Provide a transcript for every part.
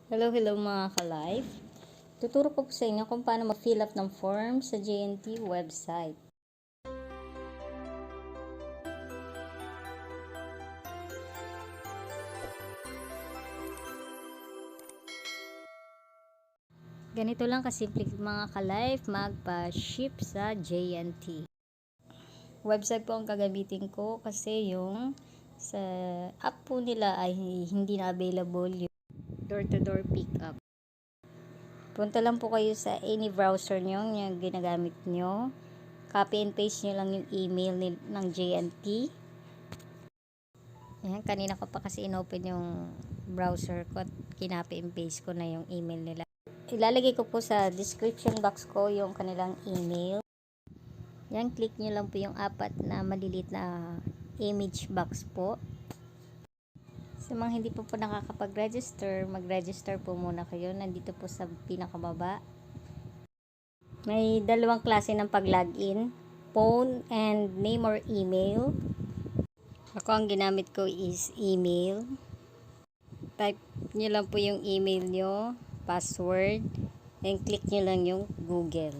Hello mga ka-life. Tuturo ko po sa inyo kung paano mag-fill up ng form sa JNT website. Ganito lang kasimple mga ka-life magpa-ship sa JNT. Website po ang gagamitin ko kasi yung sa app po nila ay hindi na available yung door-to-door pickup. Punta lang po kayo sa any browser nyo yung ginagamit nyo. Copy and paste nyo lang yung email ng JNT. Ayan, kanina ko pa kasi inopen yung browser ko at kinopy and paste ko na yung email nila. Ilalagay ko po sa description box ko yung kanilang email. Yan, click nyo lang po yung apat na maliliit na image box po. Sa mga hindi po nakakapag-register, mag-register po muna kayo. Nandito po sa pinakababa. May dalawang klase ng pag-login, phone and name or email. Ako ang ginamit ko is email. Type nyo lang po yung email nyo, password, and click nyo lang yung Google.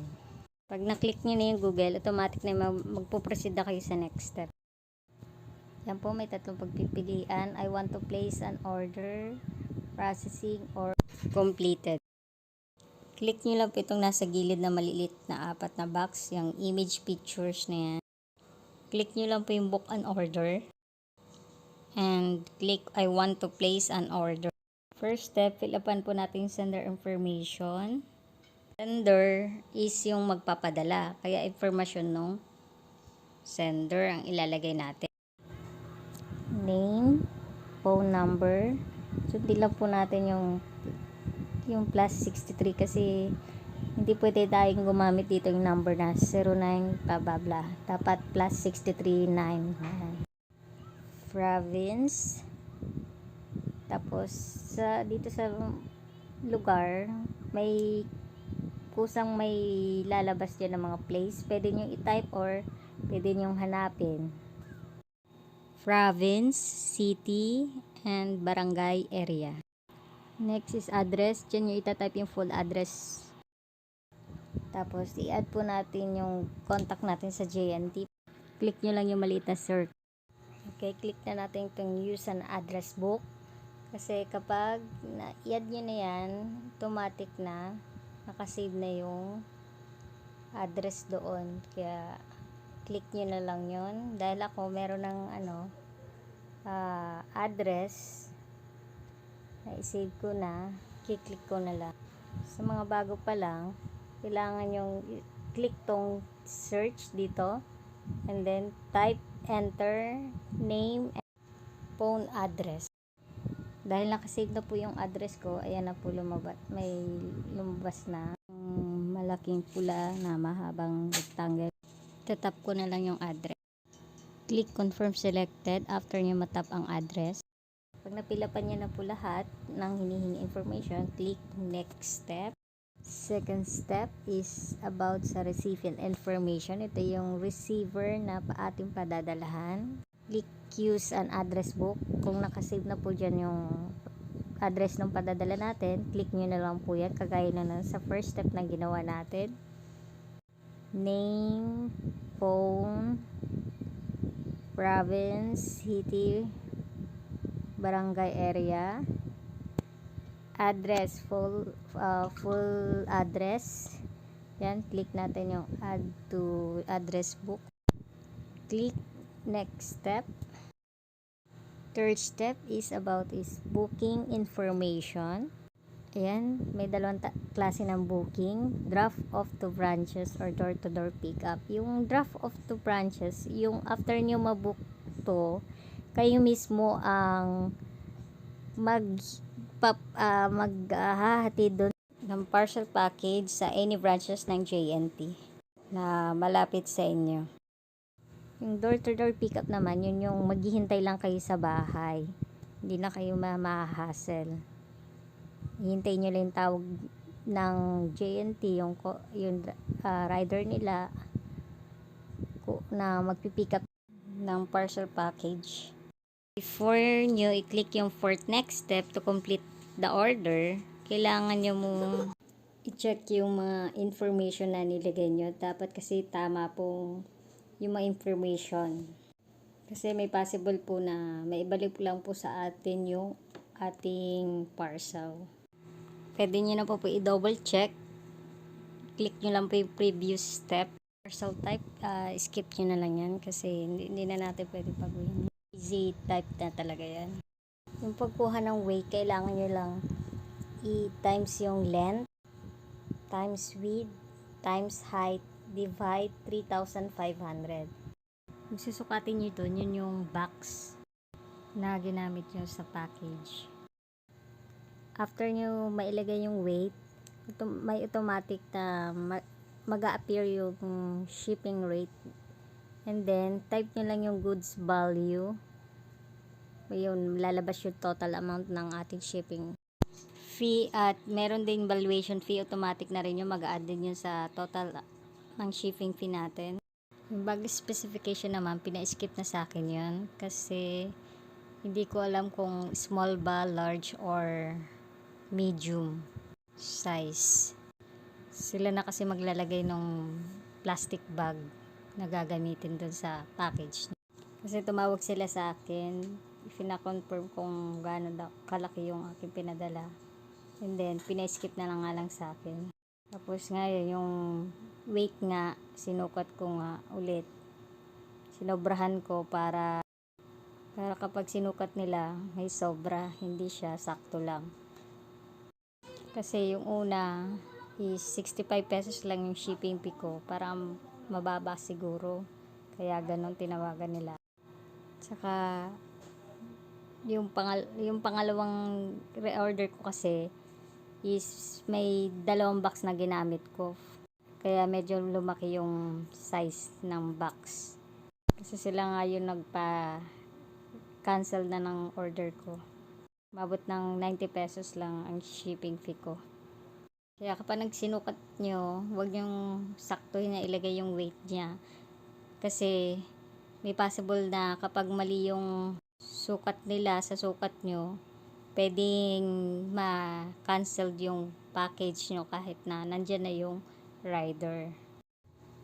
Pag na-click nyo na yung Google, automatic na magpo-proceed na kayo sa next step. Yan po, may tatlong pagpipilian. I want to place an order, processing, or completed. Click nyo lang po itong nasa gilid na maliit na apat na box, yung image pictures na yan. Click nyo lang po yung book an order. And click I want to place an order. First step, fill upan po natin sender information. Sender is yung magpapadala, kaya information ng sender ang ilalagay natin. Name, phone number. Sundin lang po natin yung plus 63 kasi hindi pwede tayong gumamit dito yung number na 09 blah. Dapat plus 63 9. Province. Tapos dito sa lugar may kusang may lalabas dyan ng mga place, pwede nyo i-type or pwede nyo hanapin. Province, city, and barangay area. Next is address. Dyan nyo itatype yung full address. Tapos i-add po natin yung contact natin sa JNT. Click nyo lang yung maliit na search. Okay, click na natin itong use an address book. Kasi kapag i-add nyo na yan, automatic na nakasave na yung address doon. Kaya click nyo na lang yun. Dahil ako meron ng address na i-save ko na, i-click ko na lang. Sa mga bago pa lang, kailangan yung click tong search dito and then type enter name and phone address. Dahil nakasave na po yung address ko, ayan na po lumabas. May lumabas na malaking pula na mahabang rectangle. Tatap ko na lang yung address. Click confirm selected after nyo matap ang address. Pag napilapan nyo na po lahat ng hinihingi information, click next step. Second step is about sa recipient information. Ito yung receiver na ating padadalahan. Click use an address book. Kung nakasave na po dyan yung address ng padadala natin, click nyo na lang po yan. Kagaya na sa first step na ginawa natin. Name, phone, province, city, barangay area, address, full address. Yan, click natin yung add to address book. Click next step. Third step is about booking information. Ayan, may dalawang klase ng booking. Draft of two branches or door-to-door pickup. Yung draft of two branches, yung after nyo mabook to, kayo mismo ang maghahatid doon ng parcel package sa any branches ng JNT na malapit sa inyo. Yung door-to-door pickup naman, yun yung maghihintay lang kayo sa bahay. Hindi na kayo ma-hassle. Hihintay nyo lang yung tawag ng JNT, yung rider nila na magpipick up ng parcel package. Before nyo i-click yung fourth next step to complete the order, kailangan nyo mong i-check yung mga information na nilagay nyo. Dapat kasi tama po yung mga information. Kasi may possible po na maibalik lang po sa atin yung ating parcel. Pwede nyo na po i-double check. Click nyo lang po yung previous step. Parcel type, skip nyo na lang yan kasi hindi na natin pwede pagawin. Easy type na talaga yan. Yung pagkuha ng weight, kailangan nyo lang i-times yung length, times width, times height, divide 3,500. Yung susukatin nyo ito, yun yung box na ginamit nyo sa package. After nyo mailagay yung weight, may automatic na mag-a-appear yung shipping rate. And then, type nyo lang yung goods value. Yun, lalabas yung total amount ng ating shipping fee. At meron din valuation fee, automatic na rin yung mag-a-add din yun sa total ng shipping fee natin. Yung bag specification naman, pina-skip na sa akin yun kasi hindi ko alam kung small ba, large, or medium size. Sila na kasi maglalagay ng plastic bag na gagamitin dun sa package. Kasi tumawag sila sa akin, pina-confirm kung gaano kalaki yung aking pinadala. And then, pina-skip na lang sa akin. Tapos ngayon, yung weight nga, sinukat ko nga ulit. Sinobrahan ko para kapag sinukat nila, may sobra, hindi siya sakto lang. Kasi yung una is 65 pesos lang yung shipping fee ko, para mababa siguro. Kaya ganon tinawagan nila. Saka yung pangalawang reorder ko kasi is may 2 box na ginamit ko. Kaya medyo lumaki yung size ng box. Kasi sila nga yung nagpa-cancel na ng order ko. Mabot ng 90 pesos lang ang shipping fee ko. Kaya kapag nagsinukat nyo, huwag nyong saktuhin na ilagay yung weight niya. Kasi may possible na kapag mali yung sukat nila sa sukat nyo, pwedeng ma-cancel yung package nyo kahit na nandyan na yung rider.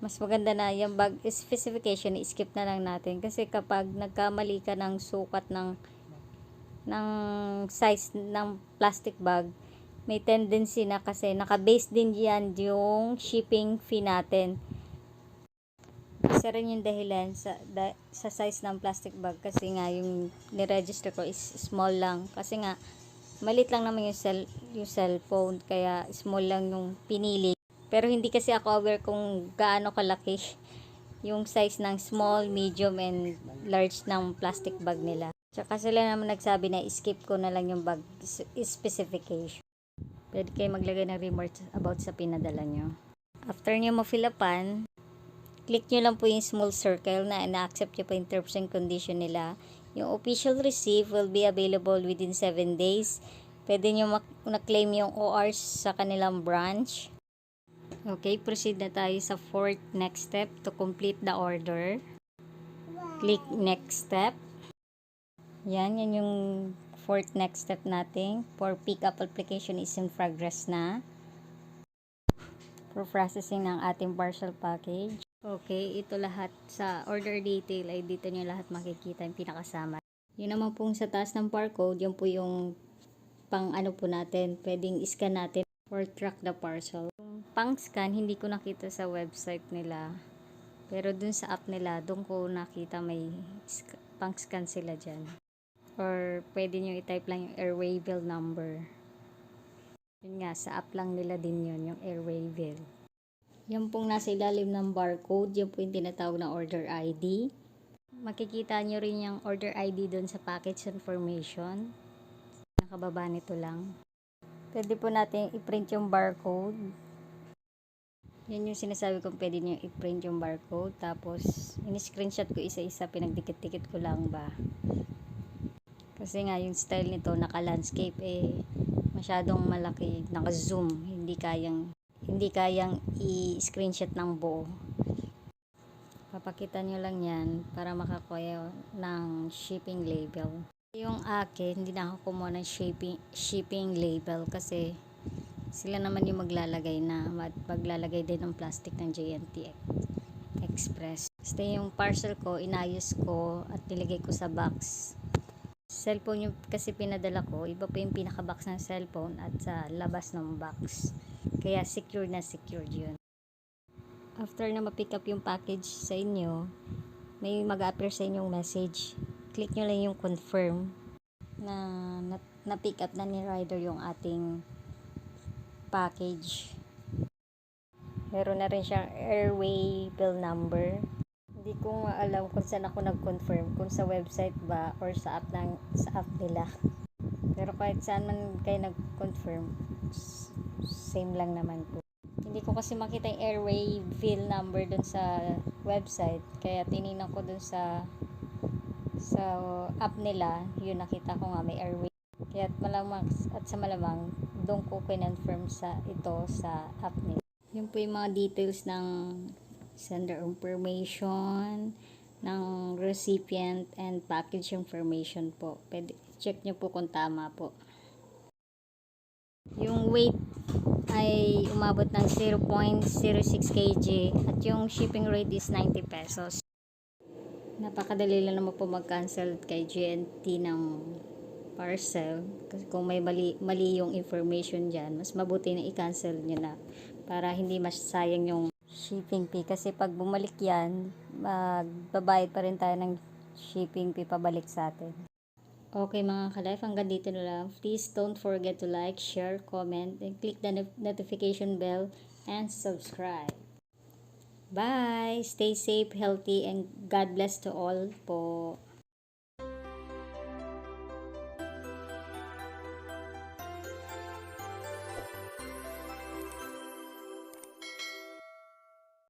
Mas maganda na yung bag specification, i-skip na lang natin. Kasi kapag nagkamali ka ng sukat ng size ng plastic bag, may tendency na kasi naka-base din yan yung shipping fee natin. Isa rin yung dahilan sa size ng plastic bag kasi nga yung niregister ko is small lang. Kasi nga, malit lang naman yung cellphone, kaya small lang yung pinili. Pero hindi kasi ako aware kung gaano kalaki yung size ng small, medium, and large ng plastic bag nila. Tsaka sila naman nagsabi na skip ko na lang yung bag specification. Pwede kayo maglagay ng remarks about sa pinadala nyo. After nyo ma-fill upan, click nyo lang po yung small circle na ina-accept nyo po yung terms and condition nila. Yung official receipt will be available within 7 days. Pwede nyo na-claim yung ORs sa kanilang branch. Okay, proceed na tayo sa fourth next step to complete the order. Click next step. Yan yung fourth next step natin. For pick-up application is in progress na. For processing ng ating parcel package. Okay, ito lahat sa order detail ay dito nyo lahat makikita yung pinakasama. Yun naman pong sa taas ng barcode, yun po yung pang ano po natin, pwedeng scan natin or track the parcel. Yung pang scan, hindi ko nakita sa website nila. Pero dun sa app nila, dun ko nakita may pang scan sila dyan. Or pwede nyo i-type lang yung airway bill number. Yun nga, sa app lang nila din yun, yung airway bill. Yan pong nasa ilalim ng barcode, yan po yung tinatawag na order ID. Makikita nyo rin yung order ID doon sa package information. Nakababa nito lang. Pwede po natin i-print yung barcode. Yan yung sinasabi kong pwede nyo i-print yung barcode. Tapos, in-screenshot ko isa-isa, pinagdikit-dikit ko lang ba. Kasi nga, yung style nito, naka-landscape, masyadong malaki, naka-zoom, hindi kayang i-screenshot ng buo. Papakita nyo lang yan para makakuha ng shipping label. Yung akin, hindi na ako kumuha ng shipping label kasi Sila naman yung maglalagay maglalagay din ng plastic ng JNT Express. Basta yung parcel ko, inayos ko at nilagay ko sa box. Cellphone yung kasi pinadala ko, iba pa yung pinaka-box ng cellphone at sa labas ng box. Kaya secure na secured yun. After na ma-pick up yung package sa inyo, may mag-appear sa inyong message. Click nyo lang yung confirm na pick up na ni rider yung ating package. Meron na rin siyang airway bill number. Hindi ko alam kung saan ako nag-confirm, kung sa website ba or sa app nila. Pero kahit saan man kayo nag-confirm, same lang naman po. Hindi ko kasi makita yung airway bill number dun sa website, kaya tinignan ko dun sa app nila, yun nakita ko nga may airway. Kaya at sa malamang doon ko kinonfirm sa app nila. Yun po yung mga details ng sender information, ng recipient and package information po. Pwede check nyo po kung tama po. Yung weight ay umabot ng 0.06 kg at yung shipping rate is 90 pesos. Napakadali lang naman po mag-cancel kay GNT ng parcel. Kasi kung may mali yung information dyan, mas mabuti na i-cancel nyo na para hindi masayang yung shipping fee. Kasi pag bumalik yan, magbabayad pa rin tayo ng shipping fee pabalik sa atin. Okay mga ka-life, hanggang dito na lang. Please don't forget to like, share, comment, and click the notification bell and subscribe. Bye! Stay safe, healthy, and God bless to all po.